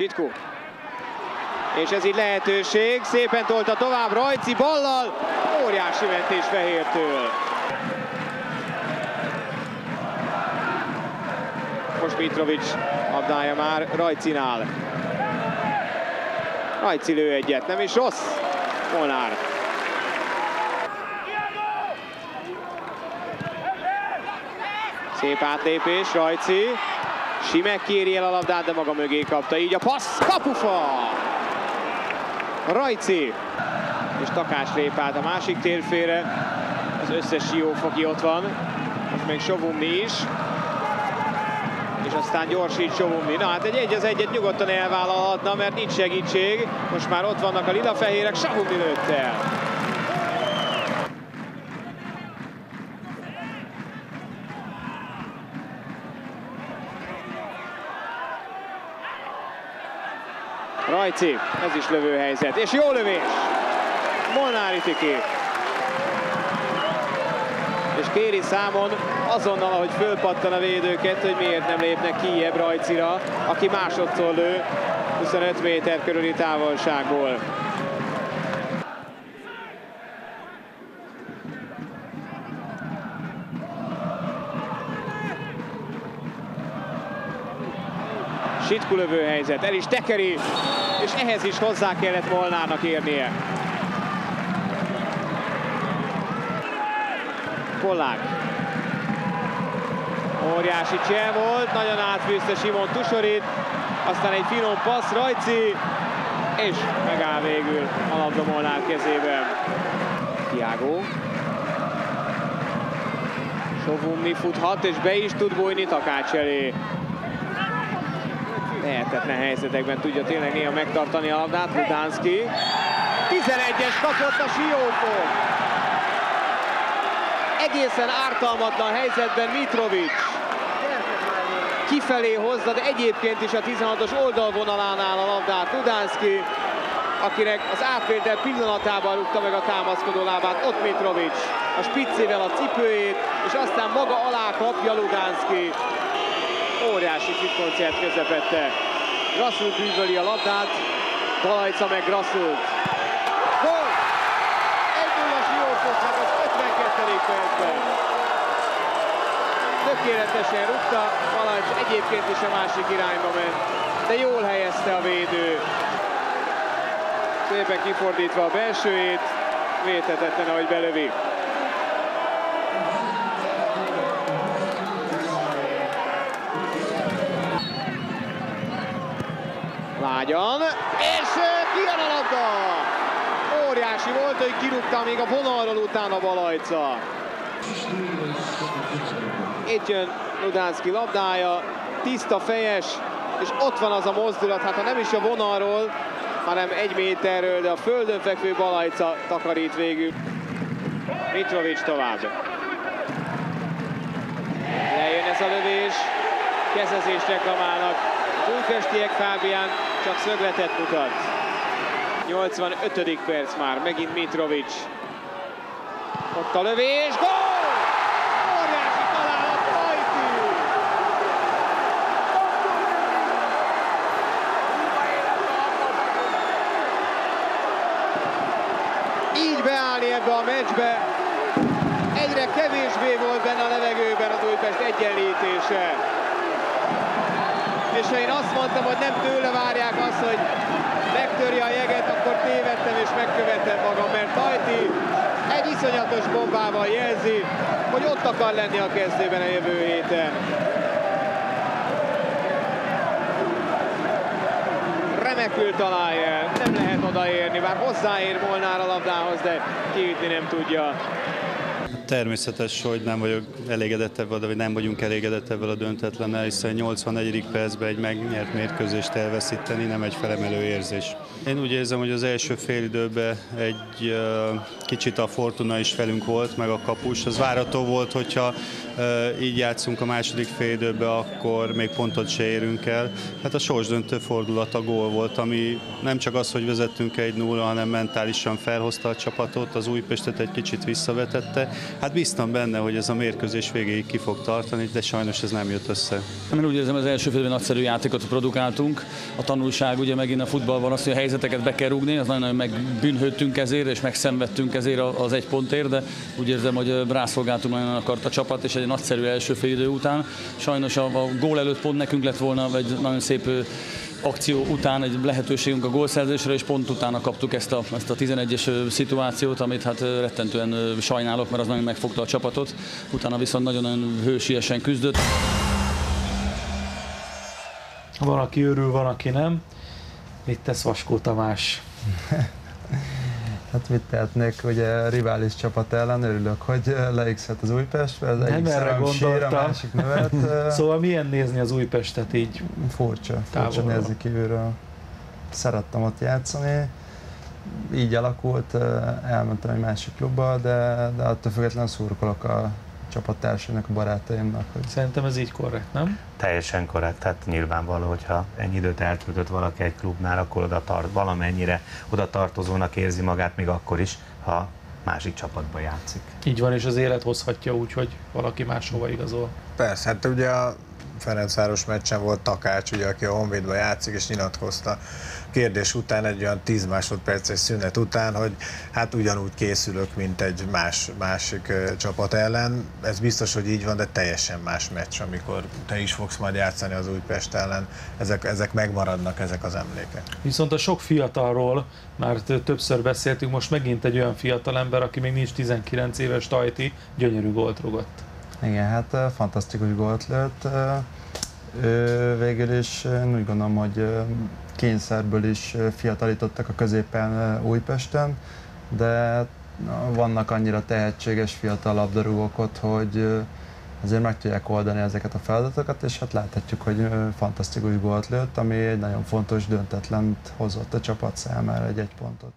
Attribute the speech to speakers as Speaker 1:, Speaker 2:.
Speaker 1: Sitku. És ez így lehetőség, szépen tolta tovább Rajci ballal, óriási mentés Fehértől. Most Mitrovic labdája már Rajcinál. Rajci lő egyet, nem is rossz. Molnár. Szép átlépés, Rajci. Simek kéri el a labdát, de maga mögé kapta, így a passz, kapufa! Rajci. És Takács lép át a másik térfélre. Az összes Siófoki ott van. Most még Sovumni is. És aztán gyorsít Sovumni. Na hát egy az egyet nyugodtan elvállalhatna, mert nincs segítség. Most már ott vannak a lilafehérek, Sovumni lőtt el. Rajci, ez is lövőhelyzet, és jó lövés! Molnár Tiki. És kéri számon azonnal, ahogy fölpattan a védőket, hogy miért nem lépnek kijjebb Rajcira, aki másodszor lő 25 méter körüli távolságból. Sitku lövőhelyzet, el is tekeri, és ehhez is hozzá kellett Molnárnak érnie. Pollák. Óriási csel volt, nagyon átfűzte Simon Tusorit, aztán egy finom passz Rajci, és megáll végül a labda Molnár kezében. Thiago. Sovumni futhat, és be is tud bújni Takács elé. Lehetetlen helyzetekben tudja tényleg néha megtartani a labdát Ludanski. 11-es kapott a Siófok. Egészen ártalmatlan helyzetben Mitrovic. Kifelé hozza, de egyébként is a 16-os oldalvonalán áll a labdát Ludanski, akinek az átvétel pillanatában rúgta meg a támaszkodó lábát. Ott Mitrovic a spiccével a cipőjét, és aztán maga alá kapja Ludanski. Óriási koncert közepette. Grasszult bűvöli a labdát, Balajca meg Grasszult. Gól! 1-0 Siófoknak az 52. percben. Tökéletesen rúgta, Balajca egyébként is a másik irányba ment, de jól helyezte a védő. Szépen kifordítva a belsőjét, védhetetlen, ahogy belövi. Lágyan, és kijön a labda! Óriási volt, hogy kirúgta még a vonalról utána Balajca. Itt jön Ludanski labdája, tiszta fejes, és ott van az a mozdulat, hát ha nem is a vonalról, hanem 1 méterről, de a földön fekvő Balajca takarít végül. Mitrovic tovább. Lejön ez a lövés, kezezést reklamálnak. Újpestiek, Fábián csak szögletet mutat. 85. perc már, megint Mitrovic. Ott a lövés, gól! Óriási találat, Rajci! Így beállni ebbe a meccsbe. Egyre kevésbé volt benne a levegőben az Újpest egyenlítése. És ha én azt mondtam, hogy nem tőle várják azt, hogy megtörje a jeget, akkor tévedtem és megkövettem magam, mert Tajti egy iszonyatos bombával jelzi, hogy ott akar lenni a kezdőben a jövő héten. Remekül találja el, nem lehet odaérni, bár hozzáér Molnár a labdához, de kiütni nem tudja.
Speaker 2: Természetes, hogy nem vagyok elégedett ebben, vagy nem vagyunk elégedett ebben a döntetlennel, hiszen 84. percben egy megnyert mérkőzést elveszíteni nem egy felemelő érzés. Én úgy érzem, hogy az első félidőben egy kicsit a Fortuna is velünk volt, meg a kapus. Az várható volt, hogyha így játszunk a második félidőben, akkor még pontot se érünk el. Hát a sorsdöntő fordulat a gól volt, ami nem csak az, hogy vezettünk 1-0, hanem mentálisan felhozta a csapatot, az Újpestet egy kicsit visszavetette, Hát bíztam benne, hogy ez a mérkőzés végéig ki fog tartani, de sajnos ez nem jött össze.
Speaker 3: Én úgy érzem, az első félben nagyszerű játékot produkáltunk. A tanulság ugye megint a futballban az, hogy a helyzeteket be kell rúgni, az nagyon megbűnhődtünk ezért, és megszenvedtünk ezért az egy pontért, de úgy érzem, hogy rászolgáltunk, nagyon akart a csapat, és egy nagyszerű első félidő után. Sajnos a gól előtt pont nekünk lett volna egy nagyon szép akció után egy lehetőségünk a gólszerzésre, és pont utána kaptuk ezt a 11-es szituációt, amit hát rettentően sajnálok, mert az nagyon megfogta a csapatot. Utána viszont nagyon hősiesen küzdött.
Speaker 4: Van, aki örül, van, aki nem. Mit tesz Vaskó Tamás?
Speaker 5: Hát mit tehetnék, ugye rivális csapat ellen, örülök, hogy leigszett az Újpest, ez egyik szerelem sír, a másik nevet.
Speaker 4: Szóval milyen nézni az Újpestet így?
Speaker 5: Furcsa
Speaker 4: Távolról.
Speaker 5: nézni kívülről. Szerettem ott játszani, így alakult, elmentem egy másik klubba, de attól függetlenül szurkolok a csapattársainak, a barátaimnak. Hogy...
Speaker 4: Szerintem ez így korrekt, nem?
Speaker 6: Teljesen korrekt, tehát nyilvánvaló, hogyha ennyi időt eltöltött valaki egy klubnál, akkor valamennyire oda tartozónak érzi magát, még akkor is, ha másik csapatba játszik.
Speaker 4: Így van, és az élet hozhatja úgy, hogy valaki máshova igazol.
Speaker 7: Persze, hát ugye a Ferencváros meccsen volt Takács, ugye, aki a Honvédban játszik, és nyilatkozta kérdés után, egy olyan 10 másodperces szünet után, hogy hát ugyanúgy készülök, mint egy másik csapat ellen. Ez biztos, hogy így van, de teljesen más meccs, amikor te is fogsz majd játszani az Újpest ellen. Ezek megmaradnak, ezek az emlékek.
Speaker 4: Viszont a sok fiatalról már többször beszéltünk, most megint egy olyan fiatalember, aki még nincs 19 éves, Tajti, gyönyörű gólt rugott.
Speaker 5: Igen, hát fantasztikus gólt lőtt. Végül is én úgy gondolom, hogy kényszerből is fiatalítottak a középen Újpesten, de vannak annyira tehetséges fiatal labdarúgók ott, hogy azért meg tudják oldani ezeket a feladatokat, és hát láthatjuk, hogy fantasztikus gólt lőtt, ami egy nagyon fontos döntetlent hozott a csapat számára, egy pontot.